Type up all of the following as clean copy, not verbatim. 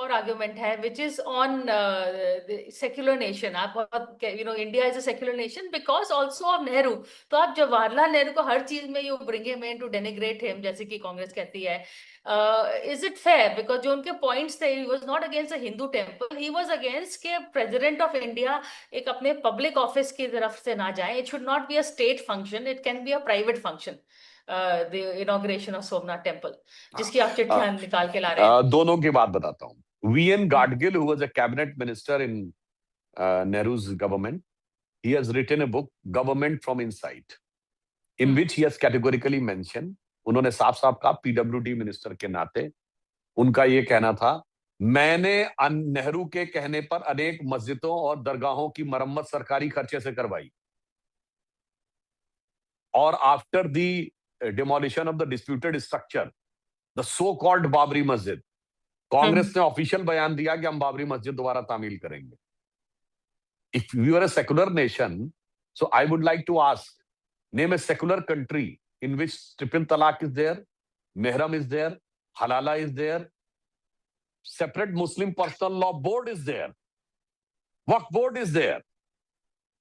और आर्ग्यूमेंट है which is on secular nation. आप India is a secular nation because also of Nehru. तो आप जवाहरलाल नेहरू को हर चीज में you bring him in to denigrate him, जैसे कि कांग्रेस कहती है। Is it fair? बिकॉज जो उनके पॉइंट्स थे, he was not against a Hindu temple, he was against के प्रेसिडेंट ऑफ इंडिया एक अपने पब्लिक ऑफिस की तरफ से ना जाए। It should not be a state function, it can be a private function, the inauguration of Somnath temple, जिसकी आप चिट्ठियां निकाल के ला रहे हैं। दोनों की बात बताता हूँ। V.N. Gadgil, who was a cabinet minister in Nehru's government, he has written a book, Government from Inside, in which he has categorically mentioned, उन्होंने साफ साफ कहा, PWD मिनिस्टर के नाते उनका ये कहना था, मैंने नेहरू के कहने पर अनेक मस्जिदों और दरगाहों की मरम्मत सरकारी खर्चे से करवाई, और after the demolition of the disputed structure, the so called Babri मस्जिद, कांग्रेस ने ऑफिशियल बयान दिया कि हम बाबरी मस्जिद दोबारा तामील करेंगे। If you are a secular nation, so I would like to ask, name a secular country in which triple talaq is there, mehram is there, halala is there, separate Muslim personal law board is there, Waqf board is there,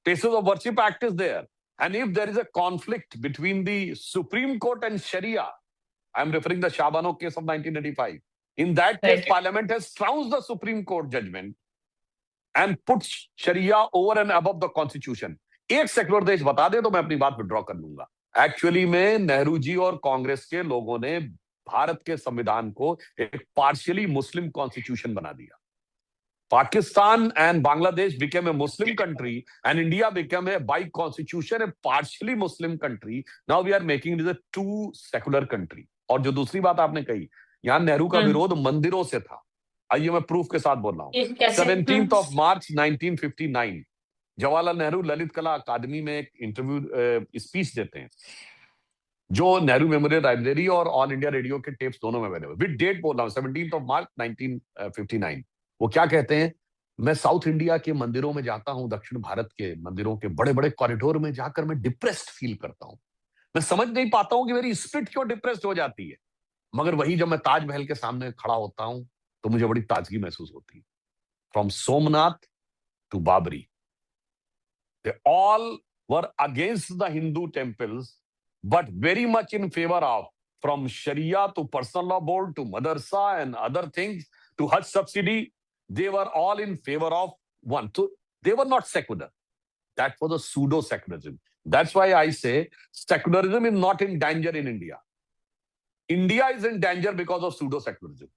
Places of Worship Act is there, and if there is a conflict between the Supreme Court and Sharia, I am referring the Shabano case of 1985, in that case, Parliament has trounced the Supreme Court judgment and put Sharia over and above the Constitution. एक secular देश बता दे तो मैं अपनी बात withdraw कर लूंगा। Actually में नेहरू जी और कांग्रेस के लोगों ने भारत के संविधान को एक पार्शियली मुस्लिम कॉन्स्टिट्यूशन बना दिया। Pakistan and Bangladesh became a Muslim country and India became a by constitution a partially Muslim country. Now we are making it a to secular country. और जो दूसरी बात आपने कही, यहां नेहरू का विरोध मंदिरों से था। आइए मैं प्रूफ के साथ बोल रहा हूं। 17th of March 1959 Jawaharlal Nehru Lalit कला अकादमी में एक इंटरव्यू स्पीच देते हैं, जो नेहरू मेमोरियल लाइब्रेरी और ऑल इंडिया रेडियो के टेप्स दोनों में अवेलेबल। विद डेट बोल रहा हूं, 17th of March 1959। वो क्या कहते हैं, मैं साउथ इंडिया के मंदिरों में जाता हूं, दक्षिण भारत के मंदिरों के बड़े बड़े कॉरिडोर में जाकर मैं डिप्रेस्ड फील करता हूं। मैं समझ नहीं पाता हूं कि मेरी स्पिरिट क्यों डिप्रेस्ड हो जाती है, मगर वही जब मैं ताजमहल के सामने खड़ा होता हूं तो मुझे बड़ी ताजगी महसूस होती है। From Somnath to Babri, they all were against the Hindu temples, but very much in favor of, from Sharia to personal law board to madrasa and other things to Hajj subsidy, they were all in favor of one. So they were not secular. That was a pseudo-secularism. That's why I say secularism is not in danger in India. India is in danger because of pseudo-secularism.